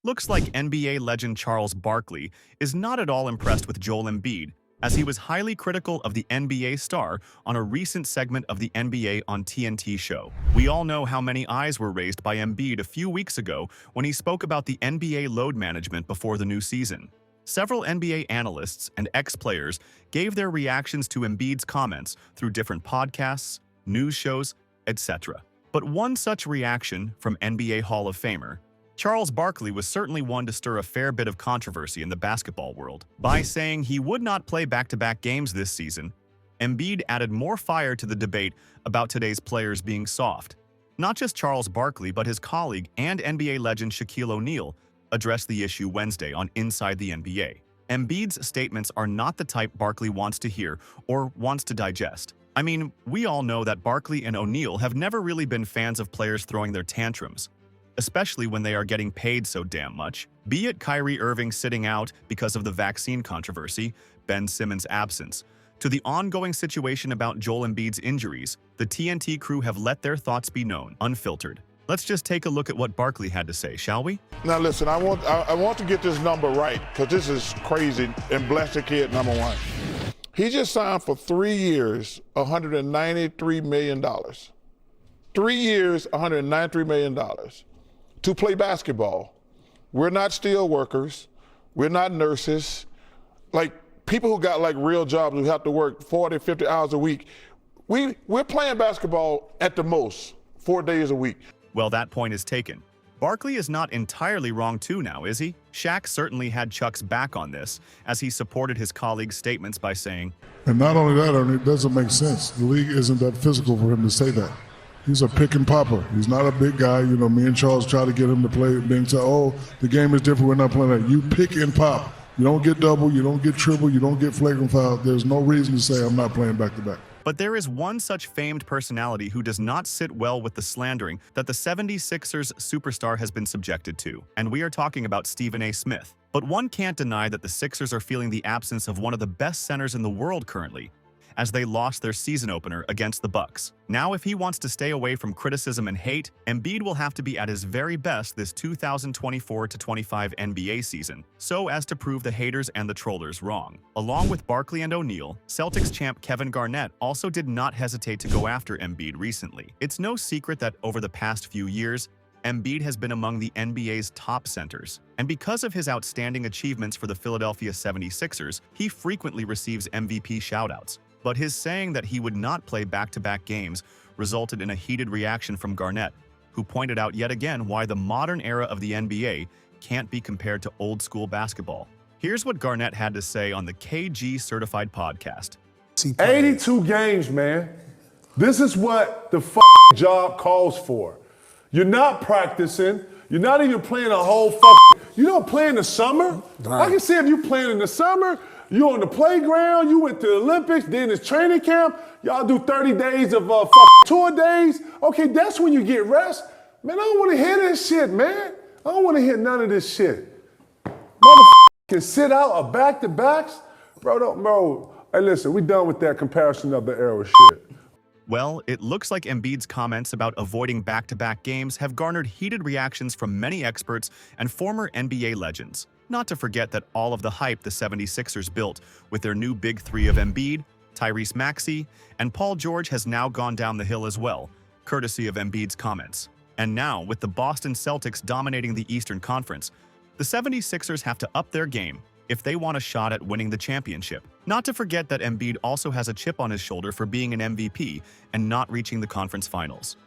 Looks like NBA legend Charles Barkley is not at all impressed with Joel Embiid, as he was highly critical of the NBA star on a recent segment of the NBA on TNT show. We all know how many eyes were raised by Embiid a few weeks ago when he spoke about the NBA load management before the new season. Several NBA analysts and ex-players gave their reactions to Embiid's comments through different podcasts, news shows, etc. But one such reaction from NBA Hall of Famer Charles Barkley was certainly one to stir a fair bit of controversy in the basketball world. By saying he would not play back-to-back games this season, Embiid added more fire to the debate about today's players being soft. Not just Charles Barkley, but his colleague and NBA legend Shaquille O'Neal addressed the issue Wednesday on Inside the NBA. Embiid's statements are not the type Barkley wants to hear or wants to digest. I mean, we all know that Barkley and O'Neal have never really been fans of players throwing their tantrums, especially when they are getting paid so damn much. Be it Kyrie Irving sitting out because of the vaccine controversy, Ben Simmons' absence, to the ongoing situation about Joel Embiid's injuries, the TNT crew have let their thoughts be known, unfiltered. Let's just take a look at what Barkley had to say, shall we? Now listen, I want to get this number right, because this is crazy, and bless the kid, number one. He just signed for 3 years, $193 million. 3 years, $193 million. To play basketball. We're not steel workers. We're not nurses. Like people who got like real jobs who have to work 40, 50 hours a week. We're playing basketball at the most 4 days a week. Well, that point is taken. Barkley is not entirely wrong too now, is he? Shaq certainly had Chuck's back on this, as he supported his colleague's statements by saying, and not only that, it doesn't make sense. The league isn't that physical for him to say that. He's a pick and popper. He's not a big guy. You know, me and Charles try to get him to play, being said, oh, the game is different, we're not playing that. You pick and pop. You don't get double, you don't get triple, you don't get flagrant foul. There's no reason to say I'm not playing back-to-back. But there is one such famed personality who does not sit well with the slandering that the 76ers superstar has been subjected to, and we are talking about Stephen A. Smith. But one can't deny that the Sixers are feeling the absence of one of the best centers in the world currently, as they lost their season opener against the Bucks. Now, if he wants to stay away from criticism and hate, Embiid will have to be at his very best this 2024-25 NBA season, so as to prove the haters and the trollers wrong. Along with Barkley and O'Neal, Celtics champ Kevin Garnett also did not hesitate to go after Embiid recently. It's no secret that over the past few years, Embiid has been among the NBA's top centers, and because of his outstanding achievements for the Philadelphia 76ers, he frequently receives MVP shoutouts. But his saying that he would not play back-to-back games resulted in a heated reaction from Garnett, who pointed out yet again why the modern era of the NBA can't be compared to old-school basketball. Here's what Garnett had to say on the KG Certified podcast. 82 games, man. This is what the job calls for. You're not practicing. You're not even playing a whole You don't play in the summer? Right. I can see if you playing in the summer, you on the playground, you went to the Olympics, then it's training camp, y'all do 30 days of tour days. Okay, that's when you get rest. Man, I don't want to hear this shit, man. I don't want to hear none of this shit. Can sit out a back-to-backs? Bro, hey, listen, we done with that comparison of the era shit. Well, it looks like Embiid's comments about avoiding back-to-back games have garnered heated reactions from many experts and former NBA legends. Not to forget that all of the hype the 76ers built with their new big three of Embiid, Tyrese Maxey, and Paul George has now gone down the hill as well, courtesy of Embiid's comments. And now, with the Boston Celtics dominating the Eastern Conference, the 76ers have to up their game if they want a shot at winning the championship. Not to forget that Embiid also has a chip on his shoulder for being an MVP and not reaching the conference finals.